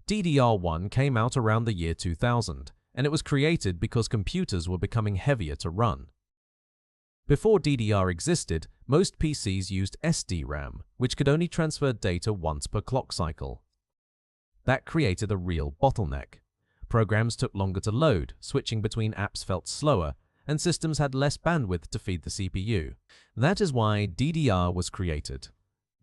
DDR1 came out around the year 2000, and it was created because computers were becoming heavier to run. Before DDR existed, most PCs used SD-RAM, which could only transfer data once per clock cycle. That created a real bottleneck. Programs took longer to load, switching between apps felt slower, and systems had less bandwidth to feed the CPU. That is why DDR was created.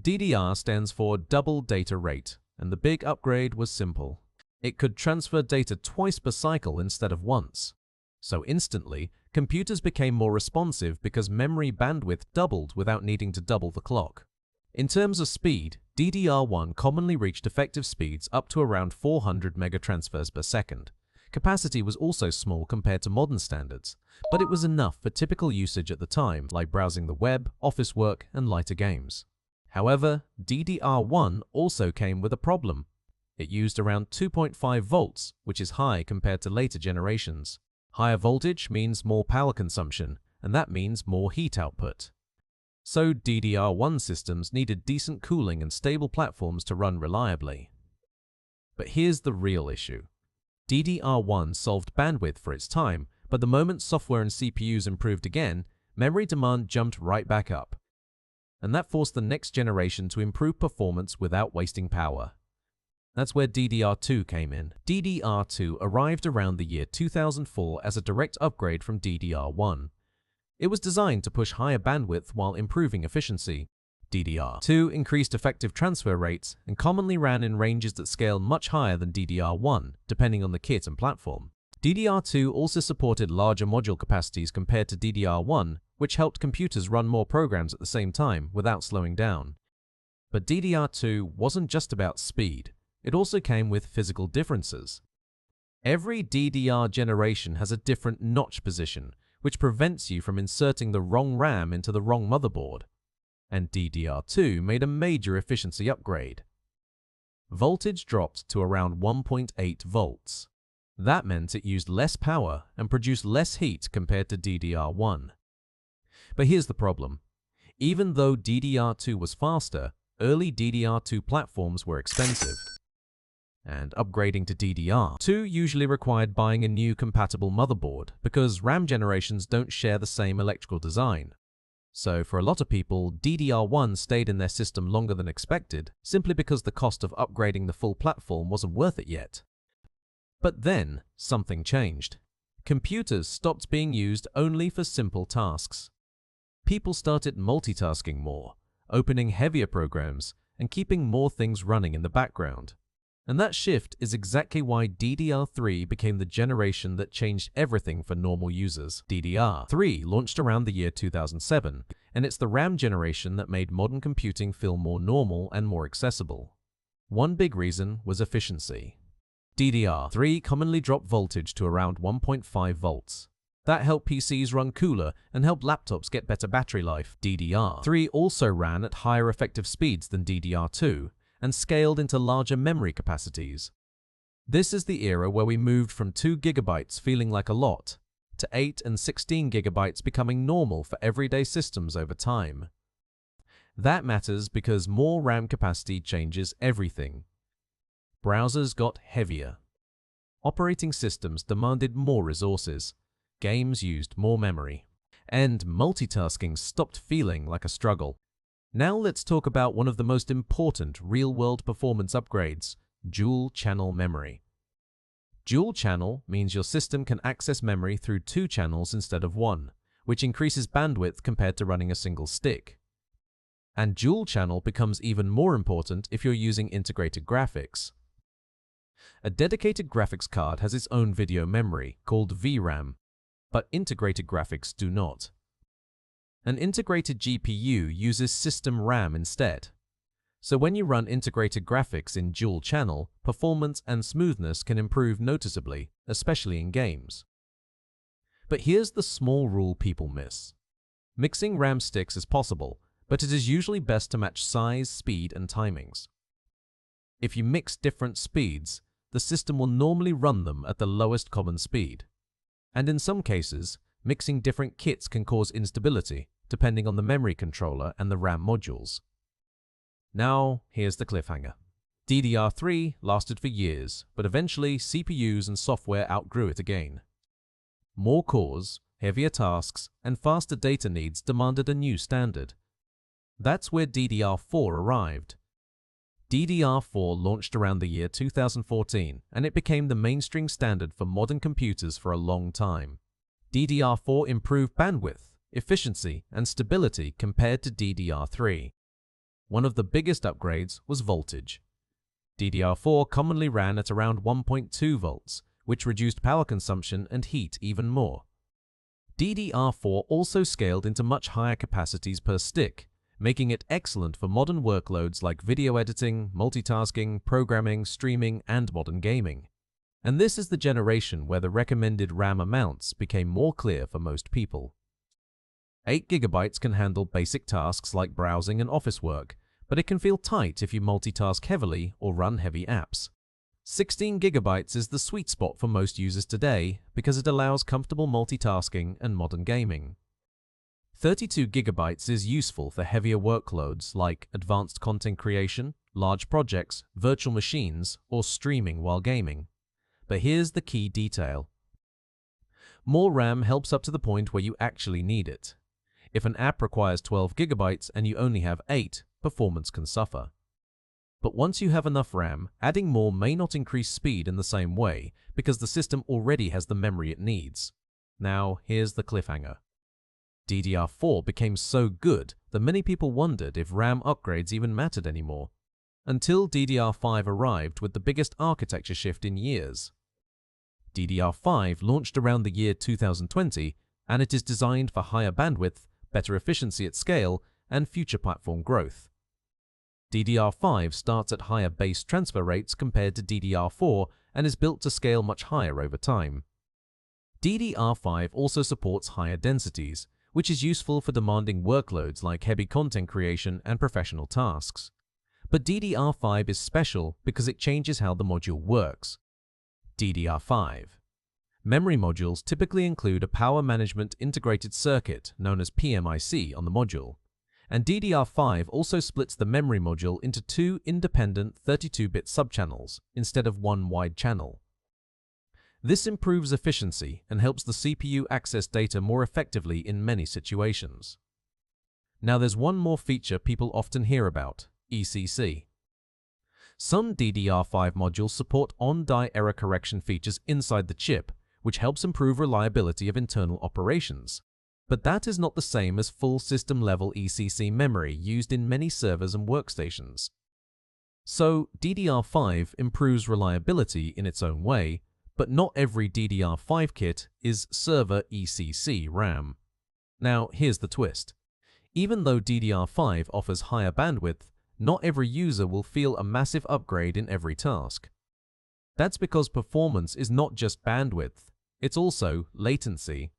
DDR stands for Double Data Rate, and the big upgrade was simple. It could transfer data twice per cycle instead of once. So instantly, computers became more responsive because memory bandwidth doubled without needing to double the clock. In terms of speed, DDR1 commonly reached effective speeds up to around 400 megatransfers per second. Capacity was also small compared to modern standards, but it was enough for typical usage at the time, like browsing the web, office work, and lighter games. However, DDR1 also came with a problem. It used around 2.5 volts, which is high compared to later generations. Higher voltage means more power consumption, and that means more heat output. So DDR1 systems needed decent cooling and stable platforms to run reliably. But here's the real issue. DDR1 solved bandwidth for its time, but the moment software and CPUs improved again, memory demand jumped right back up. And that forced the next generation to improve performance without wasting power. That's where DDR2 came in. DDR2 arrived around the year 2004 as a direct upgrade from DDR1. It was designed to push higher bandwidth while improving efficiency. DDR2 increased effective transfer rates and commonly ran in ranges that scaled much higher than DDR1, depending on the kit and platform. DDR2 also supported larger module capacities compared to DDR1, which helped computers run more programs at the same time without slowing down. But DDR2 wasn't just about speed. It also came with physical differences. Every DDR generation has a different notch position, which prevents you from inserting the wrong RAM into the wrong motherboard. And DDR2 made a major efficiency upgrade. Voltage dropped to around 1.8 volts. That meant it used less power and produced less heat compared to DDR1. But here's the problem. Even though DDR2 was faster, early DDR2 platforms were expensive. And upgrading to DDR2 usually required buying a new compatible motherboard because RAM generations don't share the same electrical design. So for a lot of people, DDR1 stayed in their system longer than expected simply because the cost of upgrading the full platform wasn't worth it yet. But then, something changed. Computers stopped being used only for simple tasks. People started multitasking more, opening heavier programs, and keeping more things running in the background. And that shift is exactly why DDR3 became the generation that changed everything for normal users. DDR3 launched around the year 2007, and it's the RAM generation that made modern computing feel more normal and more accessible. One big reason was efficiency. DDR3 commonly dropped voltage to around 1.5 volts. That helped PCs run cooler and helped laptops get better battery life. DDR3 also ran at higher effective speeds than DDR2, and scaled into larger memory capacities. This is the era where we moved from 2 GB feeling like a lot, to 8 and 16 GB becoming normal for everyday systems over time. That matters because more RAM capacity changes everything. Browsers got heavier. Operating systems demanded more resources. Games used more memory. And multitasking stopped feeling like a struggle. Now let's talk about one of the most important real-world performance upgrades, dual-channel memory. Dual-channel means your system can access memory through 2 channels instead of 1, which increases bandwidth compared to running a single stick. And dual-channel becomes even more important if you're using integrated graphics. A dedicated graphics card has its own video memory, called VRAM, but integrated graphics do not. An integrated GPU uses system RAM instead. So when you run integrated graphics in dual channel, performance and smoothness can improve noticeably, especially in games. But here's the small rule people miss. Mixing RAM sticks is possible, but it is usually best to match size, speed, and timings. If you mix different speeds, the system will normally run them at the lowest common speed. And in some cases, mixing different kits can cause instability, depending on the memory controller and the RAM modules. Now, here's the cliffhanger. DDR3 lasted for years, but eventually CPUs and software outgrew it again. More cores, heavier tasks, and faster data needs demanded a new standard. That's where DDR4 arrived. DDR4 launched around the year 2014, and it became the mainstream standard for modern computers for a long time. DDR4 improved bandwidth, efficiency, and stability compared to DDR3. One of the biggest upgrades was voltage. DDR4 commonly ran at around 1.2 volts, which reduced power consumption and heat even more. DDR4 also scaled into much higher capacities per stick, making it excellent for modern workloads like video editing, multitasking, programming, streaming, and modern gaming. And this is the generation where the recommended RAM amounts became more clear for most people. 8 GB can handle basic tasks like browsing and office work, but it can feel tight if you multitask heavily or run heavy apps. 16 GB is the sweet spot for most users today because it allows comfortable multitasking and modern gaming. 32 GB is useful for heavier workloads like advanced content creation, large projects, virtual machines, or streaming while gaming. But here's the key detail. More RAM helps up to the point where you actually need it. If an app requires 12 GB and you only have 8, performance can suffer. But once you have enough RAM, adding more may not increase speed in the same way because the system already has the memory it needs. Now, here's the cliffhanger. DDR4 became so good that many people wondered if RAM upgrades even mattered anymore, until DDR5 arrived with the biggest architecture shift in years. DDR5 launched around the year 2020, and it is designed for higher bandwidth, better efficiency at scale, and future platform growth. DDR5 starts at higher base transfer rates compared to DDR4 and is built to scale much higher over time. DDR5 also supports higher densities, which is useful for demanding workloads like heavy content creation and professional tasks. But DDR5 is special because it changes how the module works. DDR5. Memory modules typically include a power management integrated circuit known as PMIC on the module, and DDR5 also splits the memory module into 2 independent 32-bit subchannels instead of one wide channel. This improves efficiency and helps the CPU access data more effectively in many situations. Now there's one more feature people often hear about, ECC. Some DDR5 modules support on-die error correction features inside the chip, which helps improve reliability of internal operations. But that is not the same as full system-level ECC memory used in many servers and workstations. So DDR5 improves reliability in its own way, but not every DDR5 kit is server ECC RAM. Now here's the twist. Even though DDR5 offers higher bandwidth, not every user will feel a massive upgrade in every task. That's because performance is not just bandwidth, it's also latency.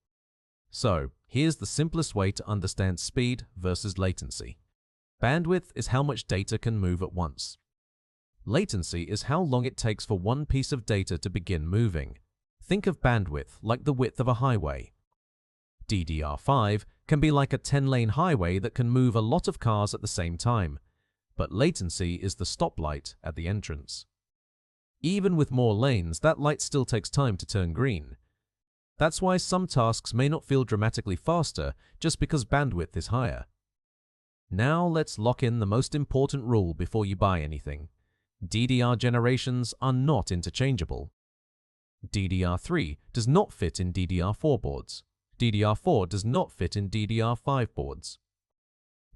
So, here's the simplest way to understand speed versus latency. Bandwidth is how much data can move at once. Latency is how long it takes for one piece of data to begin moving. Think of bandwidth like the width of a highway. DDR5 can be like a 10-lane highway that can move a lot of cars at the same time, but latency is the stoplight at the entrance. Even with more lanes, that light still takes time to turn green. That's why some tasks may not feel dramatically faster just because bandwidth is higher. Now let's lock in the most important rule before you buy anything. DDR generations are not interchangeable. DDR3 does not fit in DDR4 boards. DDR4 does not fit in DDR5 boards.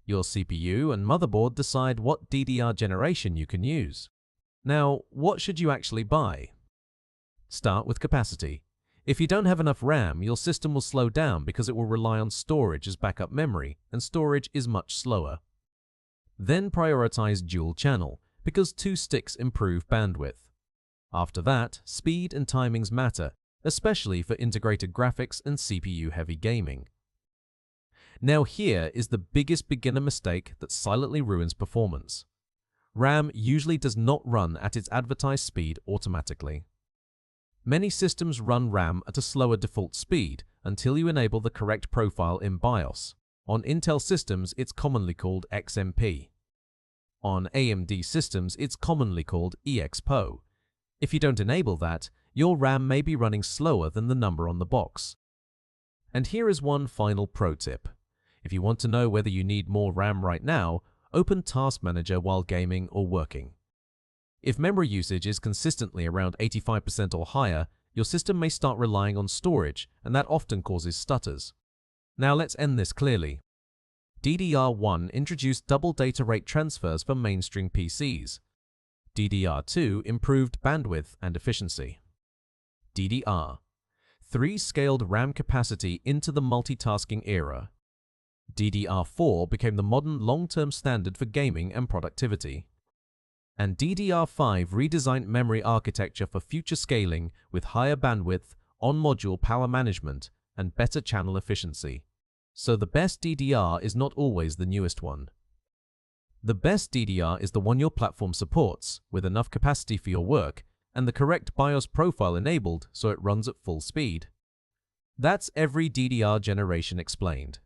Your CPU and motherboard decide what DDR generation you can use. Now, what should you actually buy? Start with capacity. If you don't have enough RAM, your system will slow down because it will rely on storage as backup memory, and storage is much slower. Then prioritize dual channel, because 2 sticks improve bandwidth. After that, speed and timings matter, especially for integrated graphics and CPU-heavy gaming. Now here is the biggest beginner mistake that silently ruins performance. RAM usually does not run at its advertised speed automatically. Many systems run RAM at a slower default speed until you enable the correct profile in BIOS. On Intel systems, it's commonly called XMP. On AMD systems, it's commonly called EXPO. If you don't enable that, your RAM may be running slower than the number on the box. And here is one final pro tip. If you want to know whether you need more RAM right now, open Task Manager while gaming or working. If memory usage is consistently around 85% or higher, your system may start relying on storage, and that often causes stutters. Now let's end this clearly. DDR1 introduced double data rate transfers for mainstream PCs. DDR2 improved bandwidth and efficiency. DDR3 scaled RAM capacity into the multitasking era. DDR4 became the modern long-term standard for gaming and productivity. And DDR5 redesigned memory architecture for future scaling with higher bandwidth, on-module power management, and better channel efficiency. So the best DDR is not always the newest one. The best DDR is the one your platform supports, with enough capacity for your work, and the correct BIOS profile enabled so it runs at full speed. That's every DDR generation explained.